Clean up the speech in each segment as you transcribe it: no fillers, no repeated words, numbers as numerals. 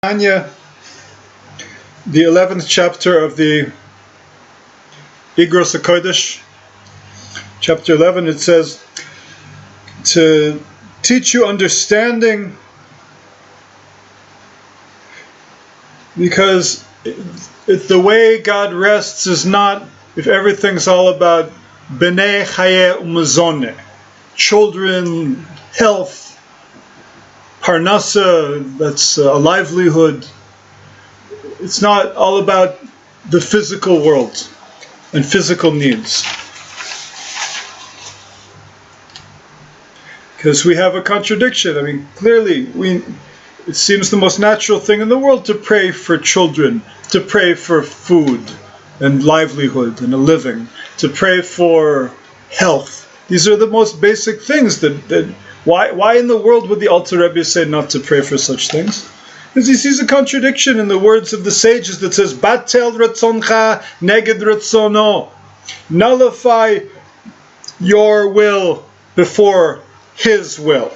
Tanya, the 11th chapter of the Igrot HaKodesh, chapter 11, it says, to teach you understanding, because the way God rests is not if everything's all about b'nei chaye umazone, children, health, parnasa, that's a livelihood. It's not all about the physical world and physical needs. Because we have a contradiction. I mean, clearly, it seems the most natural thing in the world to pray for children, to pray for food and livelihood and a living, to pray for health. These are the most basic things why in the world would the Alter Rebbe say not to pray for such things? Because he sees a contradiction in the words of the sages that says, Batel ratzoncha neged ratzono. Nullify your will before his will.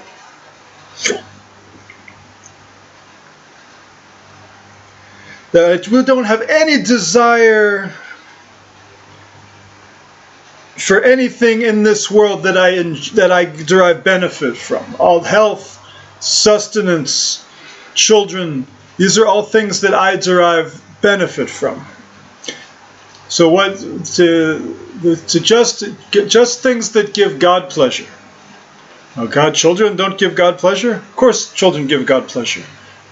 That we don't have any desire for anything in this world that I derive benefit from. All health, sustenance, children, these are all things that I derive benefit from. So what to just things that give God pleasure. Oh, children don't give God pleasure? Of course children give God pleasure.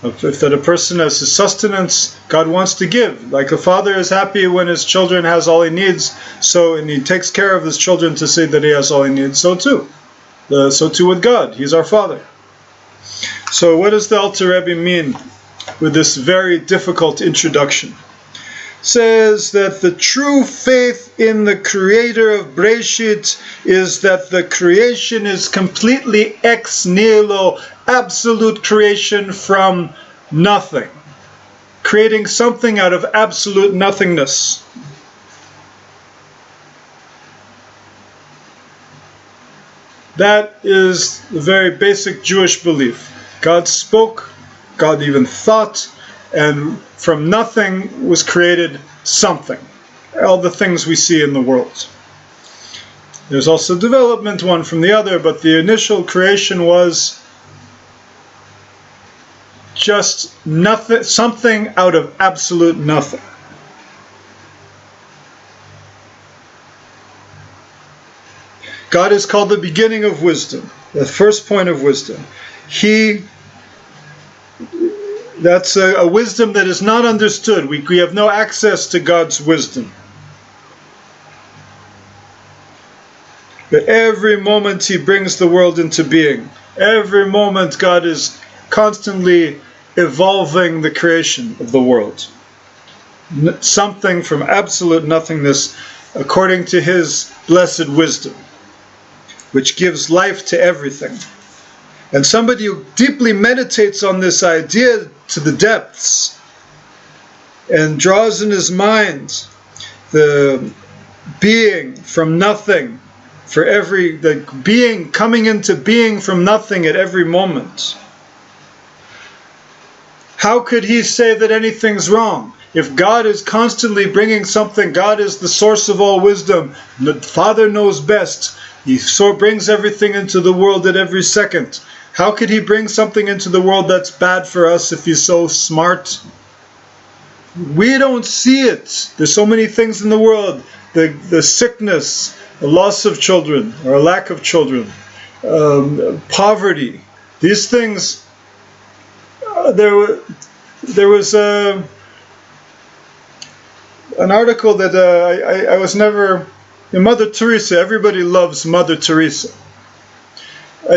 If that a person has his sustenance, God wants to give. Like a father is happy when his children has all he needs, and he takes care of his children to say that he has all he needs, so too. So too with God. He's our Father. So what does the Alter Rebbe mean with this very difficult introduction? Says that the true faith in the creator of Breshit is that the creation is completely ex nihilo, absolute creation from nothing, creating something out of absolute nothingness. That is the very basic Jewish belief. God spoke, God even thought, and from nothing was created something. All the things we see in the world. There's also development one from the other, but the initial creation was just nothing, something out of absolute nothing. God is called the beginning of wisdom, the first point of wisdom. That's a wisdom that is not understood. We have no access to God's wisdom. But every moment He brings the world into being. Every moment God is constantly evolving the creation of the world. Something from absolute nothingness according to His blessed wisdom, which gives life to everything. And somebody who deeply meditates on this idea to the depths and draws in his mind the being from nothing, the being coming into being from nothing at every moment. How could he say that anything's wrong? If God is constantly bringing something, God is the source of all wisdom. The Father knows best. He brings everything into the world at every second. How could He bring something into the world that's bad for us if He's so smart? We don't see it. There's so many things in the world. The sickness, the loss of children, or a lack of children, poverty. These things, there was an article that I was never... Mother Teresa, everybody loves Mother Teresa.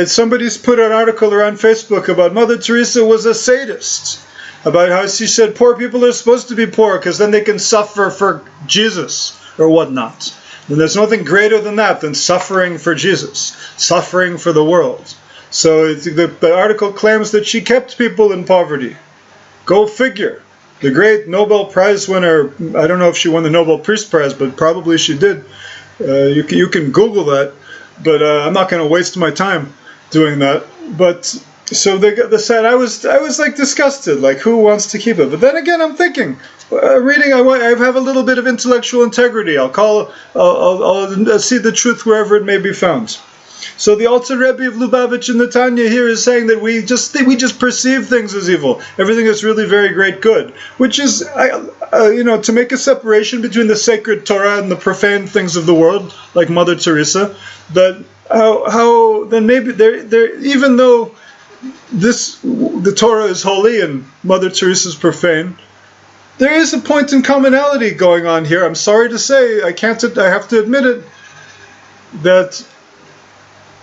Somebody's put an article around Facebook about Mother Teresa was a sadist, about how she said poor people are supposed to be poor because then they can suffer for Jesus or whatnot. And there's nothing greater than that, than suffering for Jesus, suffering for the world. So the article claims that she kept people in poverty. Go figure. The great Nobel Prize winner, I don't know if she won the Nobel Peace Prize, but probably she did. You can Google that, but I'm not going to waste my time doing that. But So the set, I was like disgusted, like who wants to keep it? But then again, I'm thinking, reading, I have a little bit of intellectual integrity. I'll see the truth wherever it may be found. So the Alter Rebbe of Lubavitch in the Tanya here is saying that we just perceive things as evil. Everything is really very great good, which is to make a separation between the sacred Torah and the profane things of the world, like Mother Teresa. But how then maybe there even though the Torah is holy and Mother Teresa is profane, there is a point in commonality going on here. I'm sorry to say, I have to admit it, that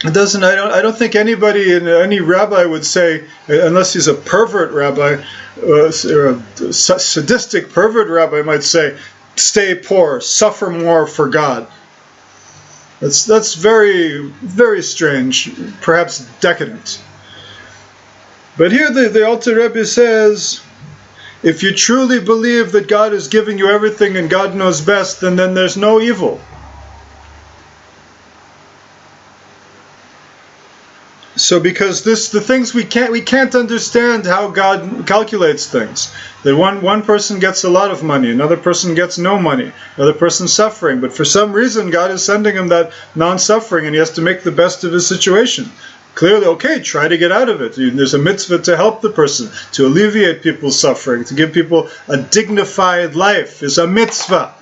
it doesn't. I don't think any rabbi would say, unless he's a pervert rabbi, or a sadistic pervert rabbi might say, stay poor, suffer more for God. That's very, very strange, perhaps decadent. But here the Alter Rebbe says, if you truly believe that God is giving you everything and God knows best, then there's no evil. So because the things we can't understand how God calculates things. That one person gets a lot of money, another person gets no money, another person's suffering, but for some reason God is sending him that non-suffering and he has to make the best of his situation. Clearly, okay, try to get out of it. There's a mitzvah to help the person, to alleviate people's suffering, to give people a dignified life is a mitzvah.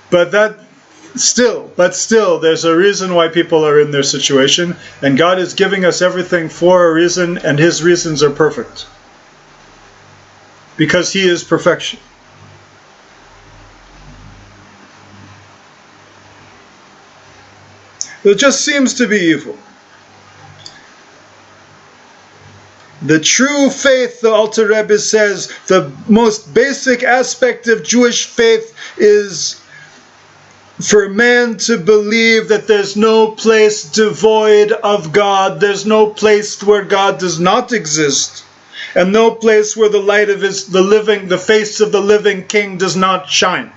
But still, there's a reason why people are in their situation, and God is giving us everything for a reason, and His reasons are perfect. Because He is perfection. It just seems to be evil. The true faith, the Alter Rebbe says, the most basic aspect of Jewish faith is for man to believe that there's no place devoid of God, there's no place where God does not exist, and no place where the light of the face of the living King does not shine.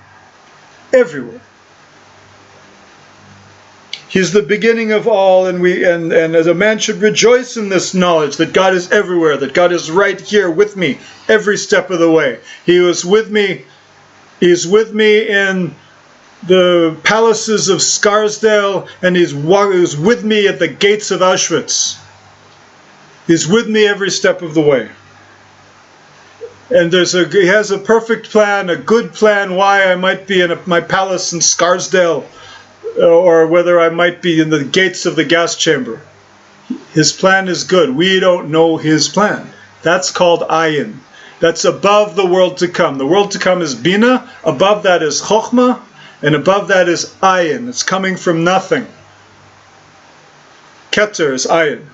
Everywhere. He's the beginning of all, and as a man should rejoice in this knowledge that God is everywhere, that God is right here with me every step of the way. He was with me. He's with me in the palaces of Scarsdale, and he was with me at the gates of Auschwitz. He's with me every step of the way. And he has a perfect plan, a good plan, why I might be in my palace in Scarsdale, or whether I might be in the gates of the gas chamber. His plan is good. We don't know His plan. That's called ayin. That's above the world to come. The world to come is bina, above that is chokhmah, and above that is ayin. It's coming from nothing. Keter is ayin.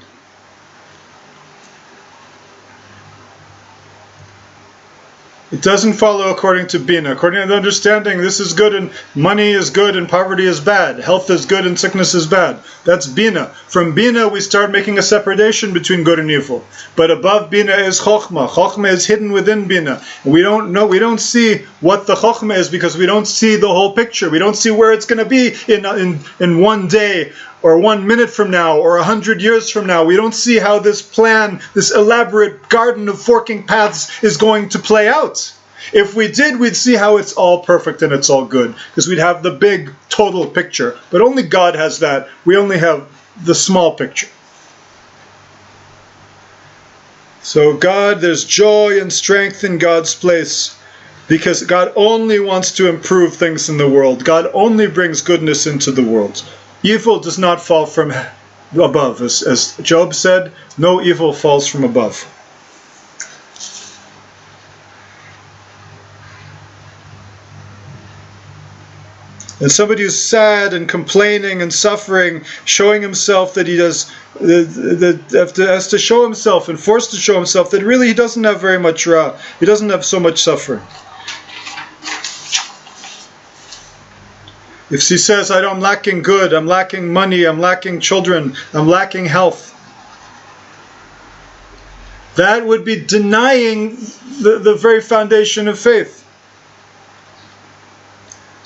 It doesn't follow according to Bina. According to the understanding, this is good and money is good and poverty is bad. Health is good and sickness is bad. That's Bina. From Bina, we start making a separation between good and evil. But above Bina is Chokhmah. Chokhmah is hidden within Bina. We don't see what the Chokhmah is because we don't see the whole picture. We don't see where it's going to be in one day, or 1 minute from now, or 100 years from now. We don't see how this plan, this elaborate garden of forking paths is going to play out. If we did, we'd see how it's all perfect and it's all good, because we'd have the big total picture. But only God has that. We only have the small picture. So there's joy and strength in God's place, because God only wants to improve things in the world. God only brings goodness into the world. Evil does not fall from above. As Job said, no evil falls from above. And somebody who's sad and complaining and suffering, showing himself that has to show himself and forced to show himself that really he doesn't have very much ra. He doesn't have so much suffering. If he says, I'm lacking good, I'm lacking money, I'm lacking children, I'm lacking health, that would be denying the very foundation of faith.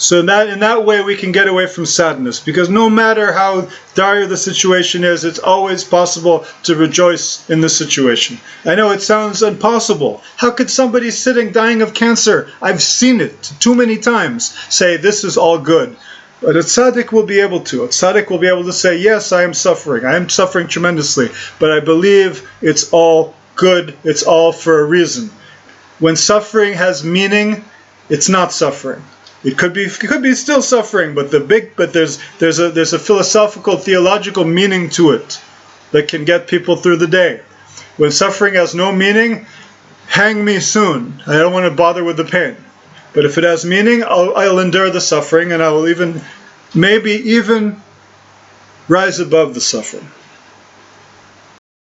So in that way we can get away from sadness, because no matter how dire the situation is, it's always possible to rejoice in the situation. I know it sounds impossible. How could somebody sitting dying of cancer, I've seen it too many times, say this is all good? But a tzaddik will be able to. A tzaddik will be able to say, yes, I am suffering. I am suffering tremendously, but I believe it's all good. It's all for a reason. When suffering has meaning, it's not suffering. It could be still suffering, but there's a philosophical, theological meaning to it that can get people through the day. When suffering has no meaning, hang me soon. I don't want to bother with the pain. But if it has meaning, I'll endure the suffering, and I will maybe even rise above the suffering.